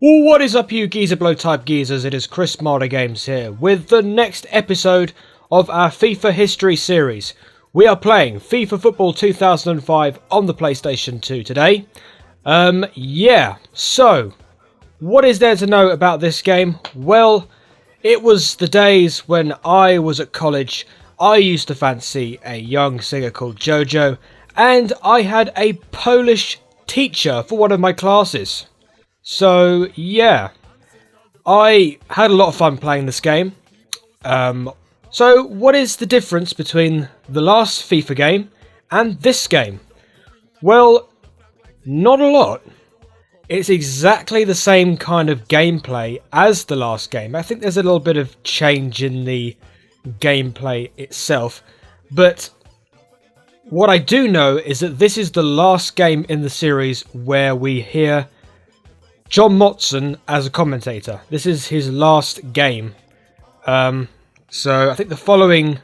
What is up, you geezer blow type geezers? It is Chris Marder Games here with the next episode of our FIFA History series. We are playing FIFA Football 2005 on the PlayStation 2 today. So what is there to know about this game? Well, it was the days when I was at college. I used to fancy a young singer called Jojo, and I had a Polish teacher for one of my classes. So, yeah, I had a lot of fun playing this game. So, what is the difference between the last FIFA game and this game? Well, not a lot. It's exactly the same kind of gameplay as the last game. I think there's a little bit of change in the gameplay itself. But what I do know is that this is the last game in the series where we hear John Motson as a commentator. This is his last game. So I think the following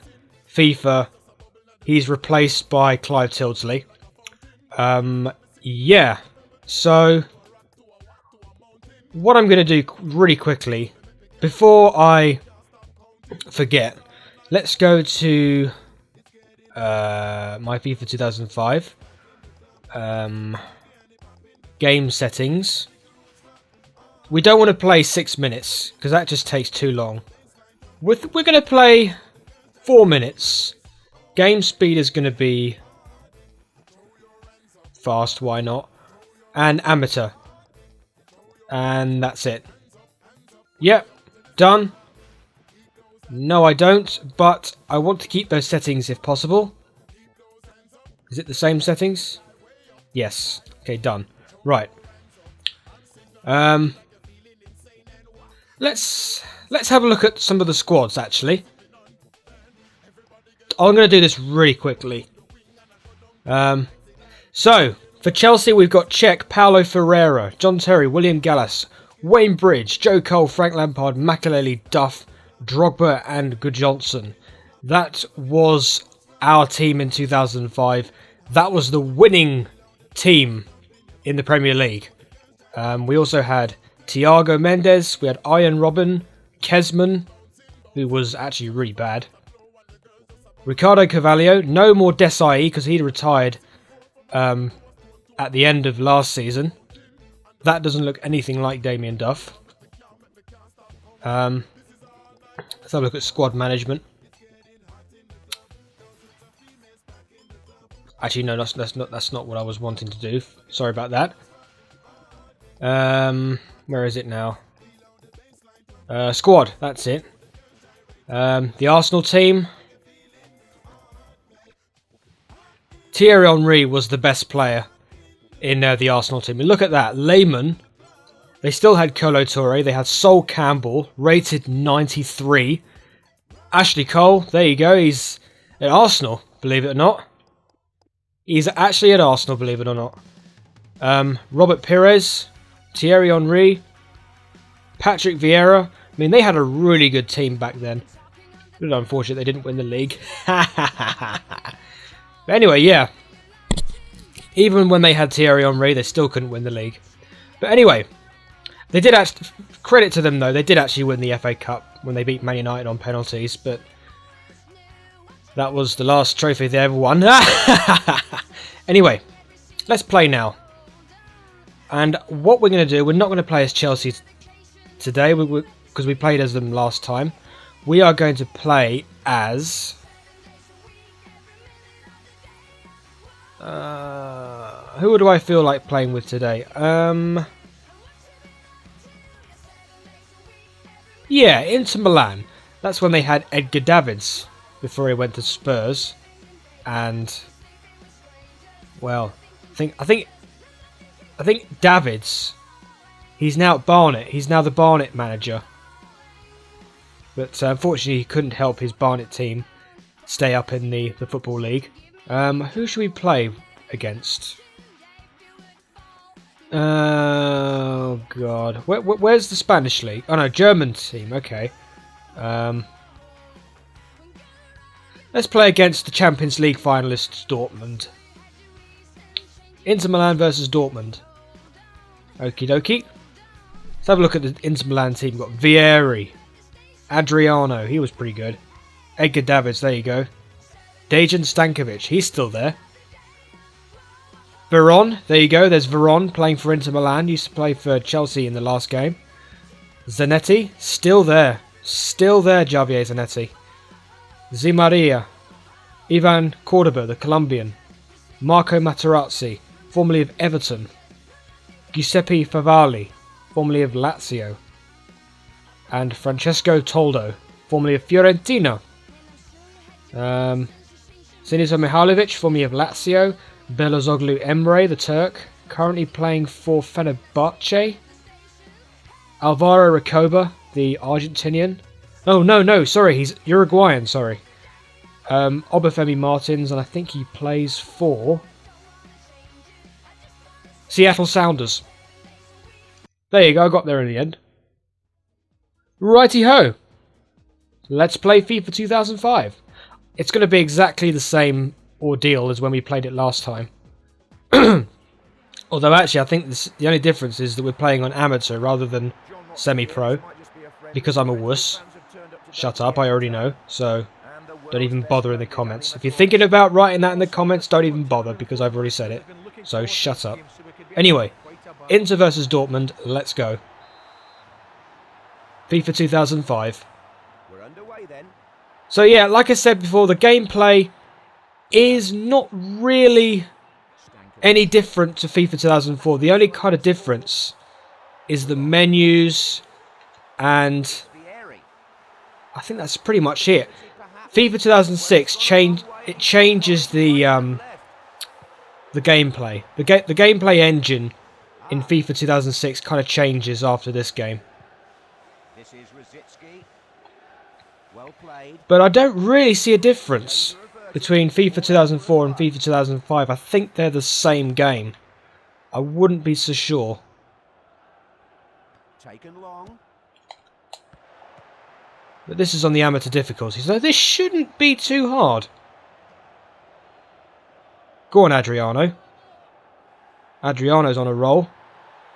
FIFA, he's replaced by Clive Tildesley. So what I'm going to do really quickly, before I forget, let's go to my FIFA 2005. Game settings. We don't want to play 6 minutes, because that just takes too long. We're going to play 4 minutes. Game speed is going to be fast, why not? And amateur. And that's it. Yep, done. No, I don't, but I want to keep those settings if possible. Is it the same settings? Yes. Okay, done. Right. Let's have a look at some of the squads, actually. I'm going to do this really quickly. So, for Chelsea, we've got Cech, Paulo Ferreira, John Terry, William Gallas, Wayne Bridge, Joe Cole, Frank Lampard, Makelele, Duff, Drogba and Gudjohnsen. That was our team in 2005. That was the winning team in the Premier League. We also had Thiago Mendes, we had Ian Robin, Kesman, who was actually really bad. Ricardo Carvalho, no more Desai because he'd retired at the end of last season. That doesn't look anything like Damien Duff. Let's have a look at squad management. Actually, no, that's not what I was wanting to do. Sorry about that. Where is it now? Squad, that's it. The Arsenal team. Thierry Henry was the best player in the Arsenal team. And look at that. Lehmann. They still had Kolo Touré. They had Sol Campbell, rated 93. Ashley Cole, there you go. He's at Arsenal, believe it or not. He's actually at Arsenal, believe it or not. Robert Pires, Thierry Henry, Patrick Vieira. I mean, they had a really good team back then. But unfortunately, they didn't win the league. But anyway, yeah. Even when they had Thierry Henry, they still couldn't win the league. But anyway, they did actually, credit to them though, they did actually win the FA Cup when they beat Man United on penalties, but that was the last trophy they ever won. Anyway, let's play now. And what we're going to do, we're not going to play as Chelsea today, because we played as them last time. We are going to play as who do I feel like playing with today? Yeah, Inter Milan. That's when they had Edgar Davids before he went to Spurs. And well, I think Davids, he's now at Barnet. He's now the Barnet manager. But unfortunately, he couldn't help his Barnet team stay up in the Football League. Who should we play against? Oh, God. Where's the Spanish league? Oh, no, German team. Okay. Let's play against the Champions League finalists, Dortmund. Inter Milan versus Dortmund. Okie dokie. Let's have a look at the Inter Milan team. We've got Vieri, Adriano, he was pretty good. Edgar Davids, there you go. Dejan Stankovic, he's still there. Veron, there you go. There's Veron playing for Inter Milan. Used to play for Chelsea in the last game. Zanetti, still there. Still there, Javier Zanetti. Zimaria. Ivan Cordoba, the Colombian. Marco Materazzi, formerly of Everton. Giuseppe Favalli, formerly of Lazio. And Francesco Toldo, formerly of Fiorentina. Sinisa Mihailovic, formerly of Lazio. Belozoglu Emre, the Turk, currently playing for Fenerbahce. Alvaro Recoba, the Argentinian. Oh, no, sorry, he's Uruguayan, sorry. Obafemi Martins, and I think he plays for Seattle Sounders. There you go, I got there in the end. Righty-ho! Let's play FIFA 2005. It's going to be exactly the same ordeal as when we played it last time. Although actually I think the only difference is that we're playing on amateur rather than semi-pro. Because I'm a wuss. Shut up, I already know. So don't even bother in the comments. If you're thinking about writing that in the comments, don't even bother because I've already said it. So shut up. Anyway, Inter versus Dortmund, let's go. FIFA 2005. So yeah, like I said before, the gameplay is not really any different to FIFA 2004. The only kind of difference is the menus, and I think that's pretty much it. FIFA 2006 changes the gameplay. The gameplay engine in FIFA 2006 kind of changes after this game. But I don't really see a difference between FIFA 2004 and FIFA 2005. I think they're the same game. I wouldn't be so sure. But this is on the amateur difficulty, so this shouldn't be too hard. Go on, Adriano. Adriano's on a roll.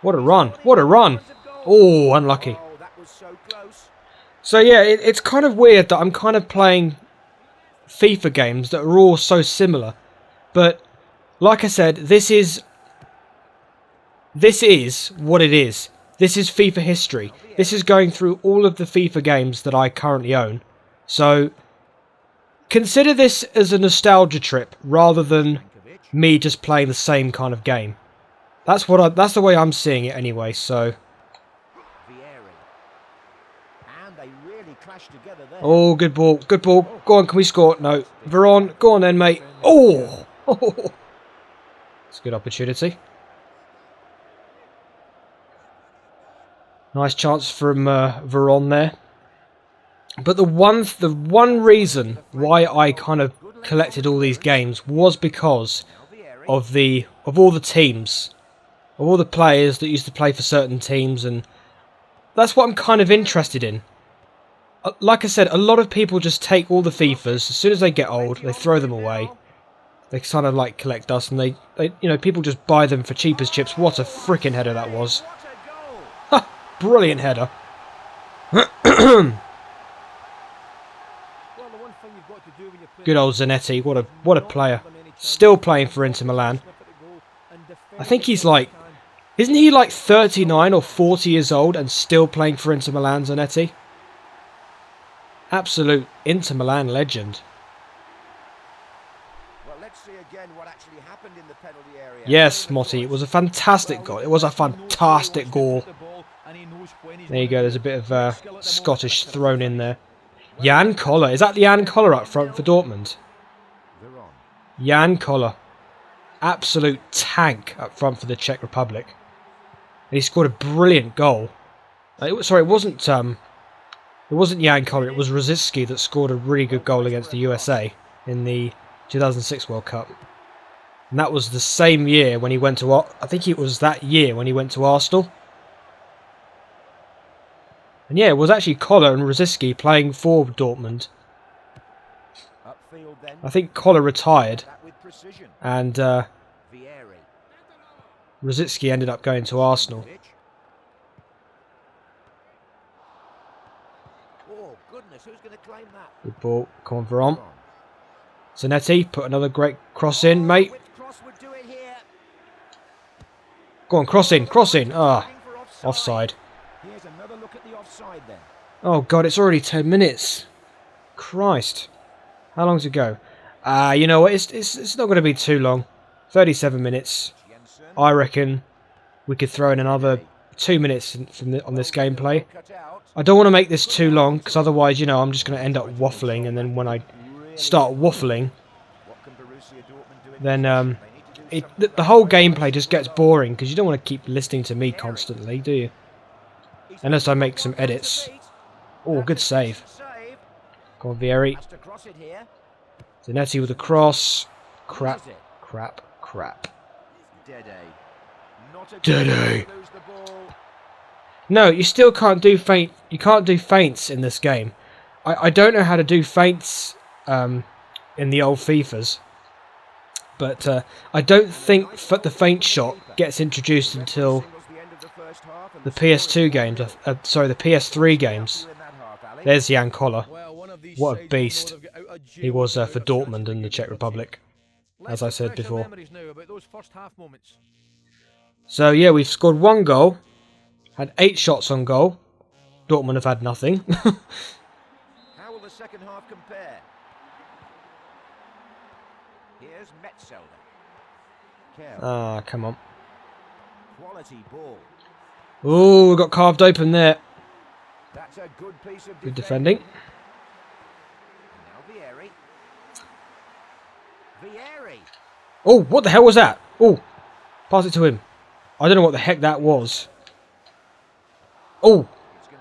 What a run. What a run. Oh, unlucky. So yeah, it's kind of weird that I'm kind of playing FIFA games that are all so similar. But like I said, this is what it is. This is FIFA history. This is going through all of the FIFA games that I currently own. So consider this as a nostalgia trip rather than me just playing the same kind of game. That's the way I'm seeing it anyway, so oh, good ball, good ball. Go on, can we score? No. Veron, go on then, mate. Oh! It's a good opportunity. Nice chance from Veron there. But the one reason why I kind of collected all these games was because of all the teams, of all the players that used to play for certain teams, and that's what I'm kind of interested in. Like I said, a lot of people just take all the FIFAs, as soon as they get old, they throw them away. They kind of like collect dust, and they you know, people just buy them for cheap as chips. What a freaking header that was. Ha! Brilliant header. Good old Zanetti, what a player. Still playing for Inter Milan. I think he's like, isn't he like 39 or 40 years old and still playing for Inter Milan, Zanetti? Absolute Inter Milan legend. Well, let's see again what actually happened in the penalty area. Yes, Motti, it was a fantastic goal. It was a fantastic goal. There you go, there's a bit of Scottish thrown in there. Jan Koller, is that Jan Koller up front for Dortmund? Jan Koller. Absolute tank up front for the Czech Republic. And he scored a brilliant goal. Sorry, it wasn't Jan Koller, it was Rosicki that scored a really good goal against the USA in the 2006 World Cup. And that was the same year when he went to, I think it was that year when he went to Arsenal. And yeah, it was actually Koller and Rosicki playing for Dortmund. I think Koller retired and Rosicki ended up going to Arsenal. claim that. Good ball. Come on, Veron. Zanetti, put another great cross in, mate. Which cross would do it here? Go on, cross in, cross in. Ah, offside. Here's another look at the offside then. Oh, God, it's already 10 minutes. Christ. How long to go? You know what? It's not going to be too long. 37 minutes. Jensen. I reckon we could throw in another 2 minutes on this gameplay. Cut out. I don't want to make this too long, because otherwise, you know, I'm just going to end up waffling, and then when I start waffling, What can Borussia Dortmund do in then They need to do the whole gameplay just gets boring, because you don't want to keep listening to me constantly, do you? something. Unless I make some edits. Oh, good save. Save. Go on, Vieri. Has to cross it here. Zanetti with a cross. Crap, Loses it. crap, crap. Dede. Not a Dede. good lose the ball. No, you still can't do feint. You can't do feints in this game. I don't know how to do feints in the old FIFAs, but I don't think the feint shot gets introduced until Signals the end of the first half and the PS2 games. Sorry, the PS3 games. in that half, Ali. There's Jan Koller. What a What beast he was for Dortmund and the Czech Republic, as I said before. So yeah, we've scored 1 goal, had 8 shots on goal. Dortmund have had nothing. How will the second half compare? Here's Metzelder. Kerr. Ah, come on. Quality ball. Oh, we got carved open there. That's a good piece of Good defending. Now Vieri. Vieri. Oh, what the hell was that? Oh, pass it to him. I don't know what the heck that was. Oh,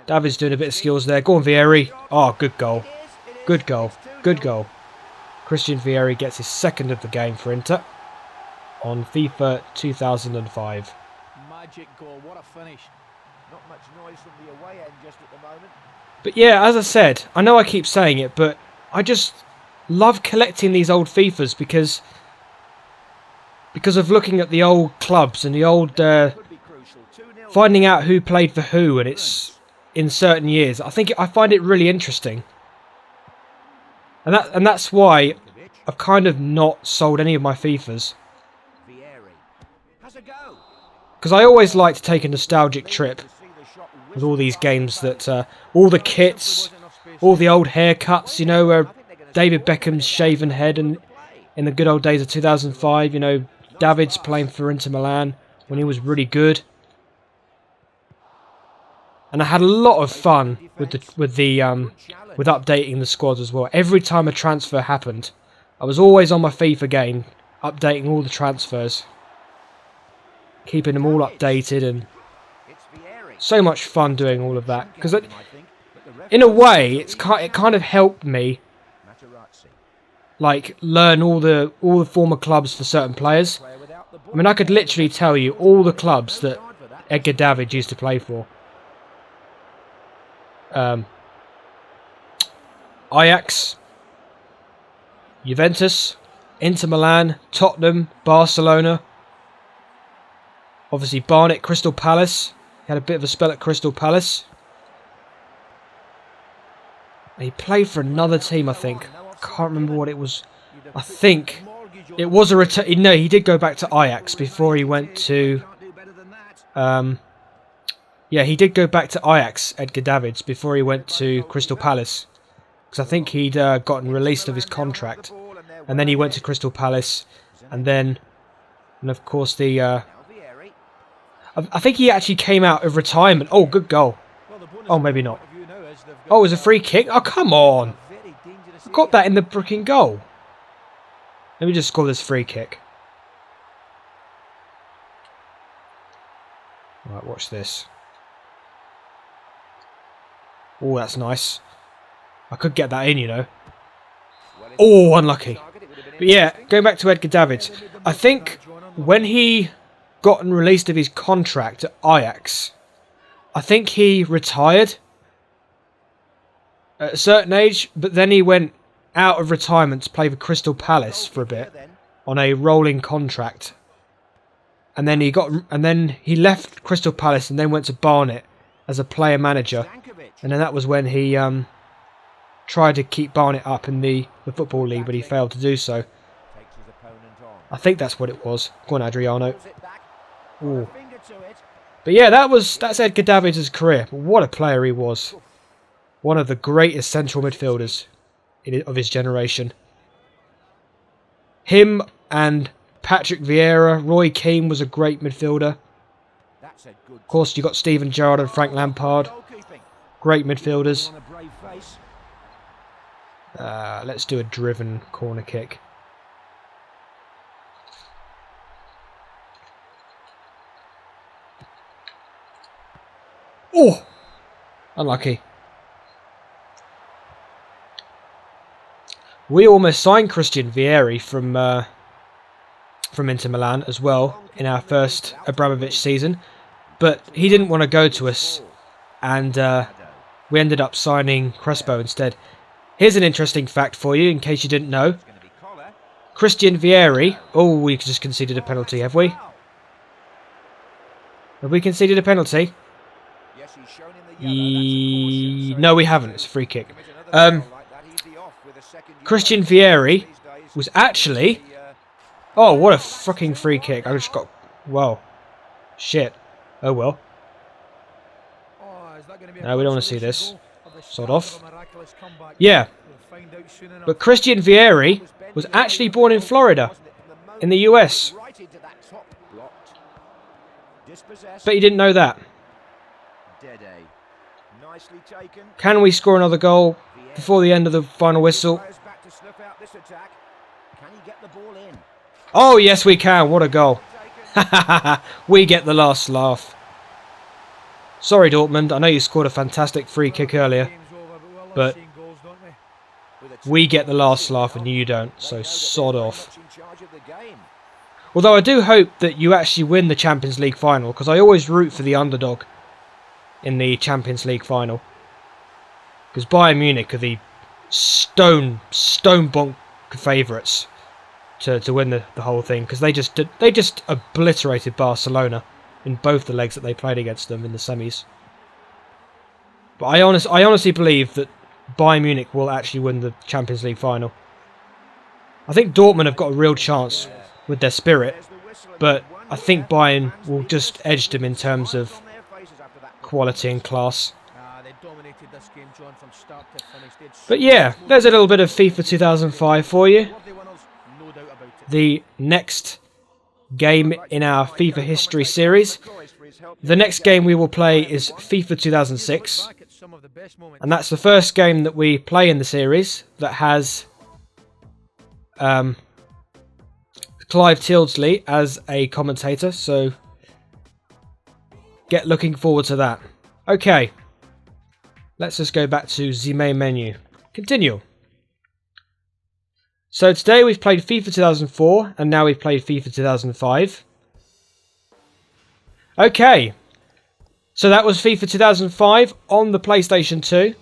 David's doing a bit of skills there. Go on, Vieri. Oh, good goal. Good goal. Good goal. Christian Vieri gets his 2nd of the game for Inter on FIFA 2005. Magic goal, what a finish. Not much noise from the away end just at the moment. But yeah, as I said, I know I keep saying it, but I just love collecting these old FIFAs because of looking at the old clubs and the old Could be crucial. 2-0. finding out who played for who, and it's in certain years. I find it really interesting, and that's why I've kind of not sold any of my FIFAs, Vieri. Has a go. because I always like to take a nostalgic trip To see the shot with all these games, that all the kits, all the old haircuts, you know, David Beckham's shaven head, and in the good old days of 2005, you know, David's playing for Inter Milan when he was really good. And I had a lot of fun with updating the squads as well. Every time a transfer happened, I was always on my FIFA game, updating all the transfers, keeping them all updated, and It's Vieri. so much fun doing all of that. Because I think, but the ref- in a way, it kind of helped me Materazzi. like learn all the former clubs for certain players. Player without the ball. I mean, I could literally tell you all the clubs that Edgar David used to play for. Ajax, Juventus, Inter Milan, Tottenham, Barcelona. Obviously Barnet, Crystal Palace. He had a bit of a spell at Crystal Palace. He played for another team, I think. I can't remember what it was. I think it was a return. No, he did go back to Ajax before he went to... Can't do better than that. Yeah, he did go back to Ajax, Edgar Davids, before he went to Crystal Palace. Because I think he'd gotten released of his contract. And then he went to Crystal Palace. And then, and of course, the... Now Vieri. I think he actually came out of retirement. Oh, good goal. Oh, maybe not. Oh, it was a free kick? Oh, come on. Very dangerous. Got that in the freaking goal. Let me just score this free kick. Right, watch this. Oh, that's nice. I could get that in, you know. Oh, unlucky. But yeah, going back to Edgar Davids. I think when he gotten released of his contract at Ajax, I think he retired at a certain age, but then he went out of retirement to play for Crystal Palace for a bit on a rolling contract. And then he left Crystal Palace and then went to Barnet as a player manager. And then that was when he tried to keep Barnett up in the Football League, but he failed to do so. Takes his opponent on. I think that's what it was. Go on, Adriano. Pulls it back. Ooh. Finger to it. But yeah, that's Edgar Davids' career. But what a player he was. One of the greatest central midfielders of his generation. Him and Patrick Vieira, Roy Keane was a great midfielder. That's a good Of course, you got Steven Gerrard and Frank Lampard. goalkeeping. Great midfielders. On a brave face. Let's do a driven corner kick. Oh! Unlucky. We almost signed Christian Vieri from Inter Milan as well in our first Abramovich season, but he didn't want to go to us, and we ended up signing Crespo instead. Here's an interesting fact for you, in case you didn't know. It's going to be Collar. Christian Vieri... Oh, we just conceded a penalty, have we? Have we conceded a penalty? Yes, he's shown in the yellow. That's a No, we haven't. It's a free kick. Commit another foul like that, he's the off with a second yellow. Christian Vieri These days, was actually... the, Oh, what a fucking free kick. I just got... Well. Shit. Oh, well. Oh, is that going to be No, we don't want to see consolation this. goal of the Sod start off. of a miraculous comeback? Yeah, We'll find out soon enough. but Christian Vieri was actually born in Florida, in the US. right into that top. Blocked. Dispossessed. Bet you didn't know that. Dead A. Nicely taken. Can we score another goal before the end of the final whistle? Players back to snuff out this attack. Can he get the ball in? Oh, yes, we can. What a goal. We get the last laugh. Sorry, Dortmund. I know you scored a fantastic free kick earlier, Game's over, we all love but seeing goals, don't we? With a we get the last laugh and you don't, They so know that sod they're off. very much in charge of the game. Although I do hope that you actually win the Champions League final, because I always root for the underdog in the Champions League final. Because Bayern Munich are the stone bonk favourites to win the whole thing, because they just obliterated Barcelona in both the legs that they played against them in the semis. But I honestly believe that Bayern Munich will actually win the Champions League final. I think Dortmund have got a real chance with their spirit, There's the whistle and but one I think there. Bayern Fans will leave just it. edge them in terms of Smiles on their faces after that quality and class. They dominated this game, John, from start to finish. They had so But yeah, much more there's a little bit of FIFA 2005 for you. worthy winners, no doubt about it. The next game in our FIFA History series. The next game we will play is FIFA 2006. Back at some of the best moments. And that's the first game that we play in the series that has Clive Tildesley as a commentator, so get looking forward to that. Okay, let's just go back to the main menu. Continue. So today we've played FIFA 2004 and now we've played FIFA 2005. Okay, so that was FIFA 2005 on the PlayStation 2.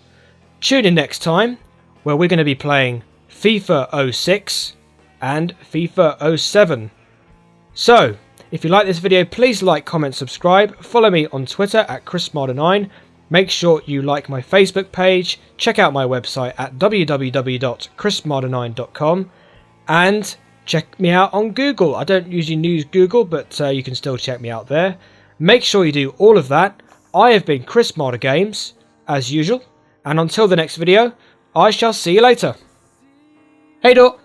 Tune in next time where we're going to be playing FIFA 06 and FIFA 07. So, if you like this video, please like, comment, subscribe. Follow me on Twitter at ChrisMarder9. Make sure you like my Facebook page. Check out my website at www.chrismarder9.com. And check me out on Google. I don't usually use Google, but you can still check me out there. Make sure you do all of that. I have been Chris Marder Games, as usual. And until the next video, I shall see you later. Hey, do.